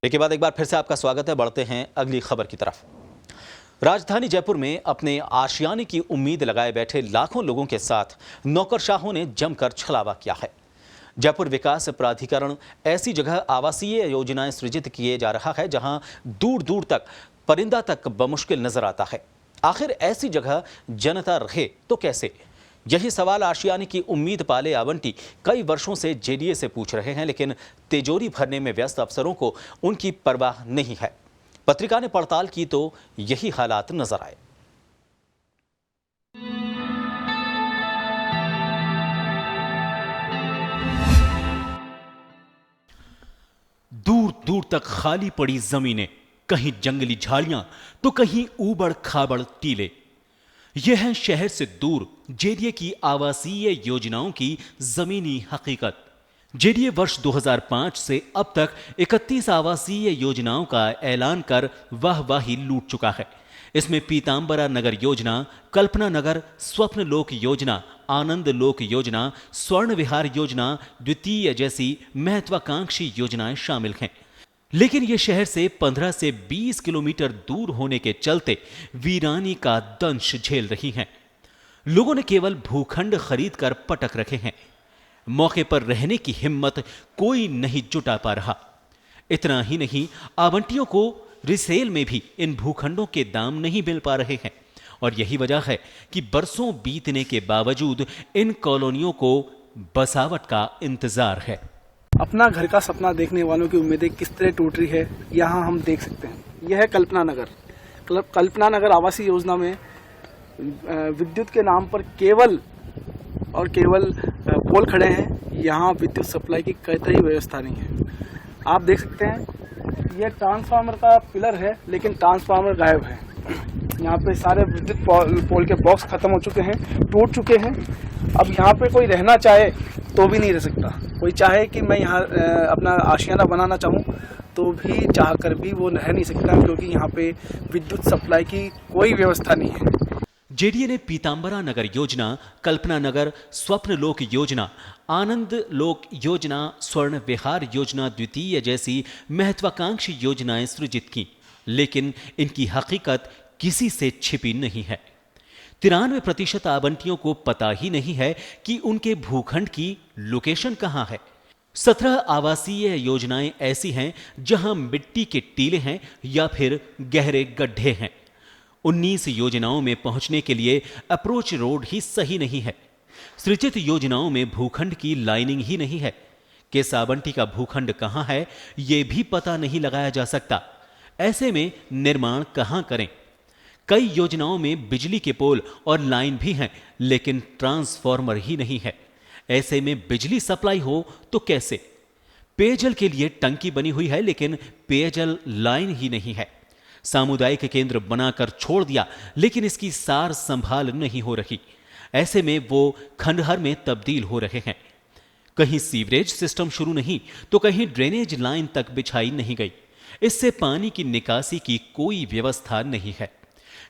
के बाद एक बार फिर से आपका स्वागत है। बढ़ते हैं अगली खबर की तरफ। राजधानी जयपुर में अपने आशियाने की उम्मीद लगाए बैठे लाखों लोगों के साथ नौकरशाहों ने जमकर छलावा किया है। जयपुर विकास प्राधिकरण ऐसी जगह आवासीय योजनाएं सृजित किए जा रहा है जहां दूर दूर तक परिंदा तक बमुश्किल नजर आता है। आखिर ऐसी जगह जनता रहे तो कैसे? यही सवाल आशियाने की उम्मीद पाले आवंटी कई वर्षों से जेडीए से पूछ रहे हैं, लेकिन तिजोरी भरने में व्यस्त अफसरों को उनकी परवाह नहीं है। पत्रिका ने पड़ताल की तो यही हालात नजर आए। दूर दूर तक खाली पड़ी जमीनें, कहीं जंगली झाड़ियां तो कहीं ऊबड़ खाबड़ टीले। यह है शहर से दूर जेडीए की आवासीय योजनाओं की जमीनी हकीकत। जेडीए वर्ष 2005 से अब तक 31 आवासीय योजनाओं का ऐलान कर वाहवाही लूट चुका है। इसमें पीतांबरा नगर योजना, कल्पना नगर, स्वप्न लोक योजना, आनंद लोक योजना, स्वर्ण विहार योजना, द्वितीय जैसी महत्वाकांक्षी योजनाएं शामिल हैं। लेकिन यह शहर से 15 से 20 किलोमीटर दूर होने के चलते वीरानी का दंश झेल रही हैं। लोगों ने केवल भूखंड खरीद कर पटक रखे हैं। मौके पर रहने की हिम्मत कोई नहीं जुटा पा रहा। इतना ही नहीं, आवंटियों को रिसेल में भी इन भूखंडों के दाम नहीं मिल पा रहे हैं। और यही वजह है कि बरसों बीतने के बावजूद इन कॉलोनियों को बसावट का इंतजार है। अपना घर का सपना देखने वालों की उम्मीदें किस तरह टूट रही है, यहाँ हम देख सकते हैं। यह है कल्पना नगर। कल्पना नगर आवासीय योजना में विद्युत के नाम पर केवल और केवल पोल खड़े हैं। यहाँ विद्युत सप्लाई की कतई व्यवस्था नहीं है। आप देख सकते हैं यह ट्रांसफार्मर का पिलर है, लेकिन ट्रांसफार्मर गायब है। यहाँ पे सारे विद्युत पोल के बॉक्स खत्म हो चुके हैं, टूट चुके हैं। अब यहाँ पे कोई रहना चाहे तो भी नहीं रह सकता। कोई चाहे कि मैं यहाँ अपना आशियाना बनाना चाहूँ तो भी चाह कर भी वो रह नहीं सकता, क्योंकि यहाँ पे विद्युत सप्लाई की कोई व्यवस्था नहीं है। जेडीए ने पीतांबरा नगर योजना, कल्पना नगर, स्वप्न लोक योजना, आनंद लोक योजना, स्वर्ण विहार योजना द्वितीय जैसी महत्वाकांक्षी योजनाएं सृजित की, लेकिन इनकी हकीकत किसी से छिपी नहीं है। 93% आवंटियों को पता ही नहीं है कि उनके भूखंड की लोकेशन कहां है। 17 आवासीय योजनाएं ऐसी हैं जहां मिट्टी के टीले हैं या फिर गहरे गड्ढे हैं। 19 योजनाओं में पहुंचने के लिए अप्रोच रोड ही सही नहीं है। सृजित योजनाओं में भूखंड की लाइनिंग ही नहीं है। किस आवंटी का भूखंड कहां है यह भी पता नहीं लगाया जा सकता। ऐसे में निर्माण कहां करें? कई योजनाओं में बिजली के पोल और लाइन भी हैं, लेकिन ट्रांसफार्मर ही नहीं है। ऐसे में बिजली सप्लाई हो तो कैसे? पेयजल के लिए टंकी बनी हुई है, लेकिन पेयजल लाइन ही नहीं है। सामुदायिक केंद्र बनाकर छोड़ दिया, लेकिन इसकी सार संभाल नहीं हो रही। ऐसे में वो खंडहर में तब्दील हो रहे हैं। कहीं सीवरेज सिस्टम शुरू नहीं तो कहीं ड्रेनेज लाइन तक बिछाई नहीं गई। इससे पानी की निकासी की कोई व्यवस्था नहीं है।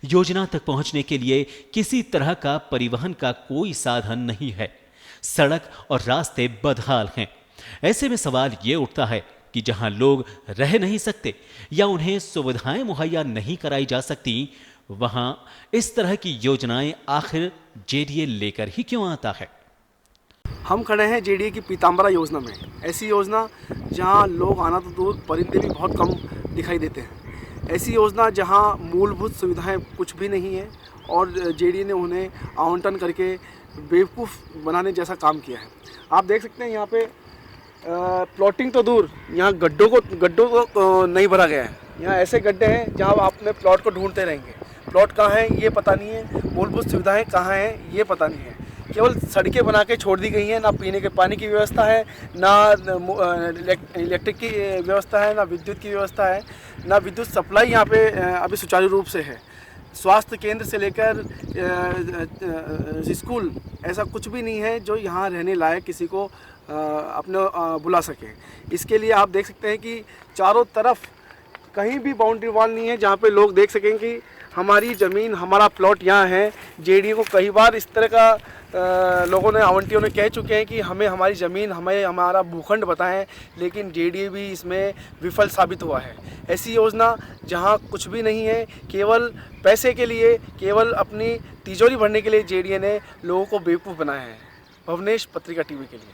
योजना तक पहुंचने के लिए किसी तरह का परिवहन का कोई साधन नहीं है। सड़क और रास्ते बदहाल हैं। ऐसे में सवाल यह उठता है कि जहां लोग रह नहीं सकते या उन्हें सुविधाएं मुहैया नहीं कराई जा सकती, वहां इस तरह की योजनाएं आखिर जेडीए लेकर ही क्यों आता है? हम खड़े हैं जेडीए की पीतांबरा योजना में। ऐसी योजना जहां लोग आना तो दूर, परिंदे भी बहुत कम दिखाई देते हैं। ऐसी योजना जहां मूलभूत सुविधाएं कुछ भी नहीं है और जेडीए ने उन्हें आवंटन करके बेवकूफ़ बनाने जैसा काम किया है। आप देख सकते हैं यहाँ पे प्लॉटिंग तो दूर, यहाँ गड्ढों को नहीं भरा गया है। यहाँ ऐसे गड्ढे हैं जहाँ आप अपने प्लॉट को ढूंढते रहेंगे। प्लॉट कहाँ है ये पता नहीं है, मूलभूत सुविधाएं कहाँ हैं ये पता नहीं है। केवल सड़कें बना के छोड़ दी गई हैं। ना पीने के पानी की व्यवस्था है, ना इलेक्ट्रिक की व्यवस्था है, ना विद्युत की व्यवस्था है, ना विद्युत सप्लाई यहाँ पे अभी सुचारू रूप से है। स्वास्थ्य केंद्र से लेकर स्कूल ऐसा कुछ भी नहीं है जो यहाँ रहने लायक किसी को अपने बुला सके। इसके लिए आप देख सकते हैं कि चारों तरफ कहीं भी बाउंड्री वॉल नहीं है जहाँ पे लोग देख सकें कि हमारी ज़मीन, हमारा प्लॉट यहाँ है। जेडीए को कई बार इस तरह का लोगों ने, आवंटियों ने कह चुके हैं कि हमें हमारी ज़मीन, हमें हमारा भूखंड बताएं, लेकिन जेडीए भी इसमें विफल साबित हुआ है। ऐसी योजना जहां कुछ भी नहीं है, केवल पैसे के लिए, केवल अपनी तिजोरी भरने के लिए जेडीए ने लोगों को बेवकूफ़ बनाया है। भवनेश, पत्रिका टीवी के लिए।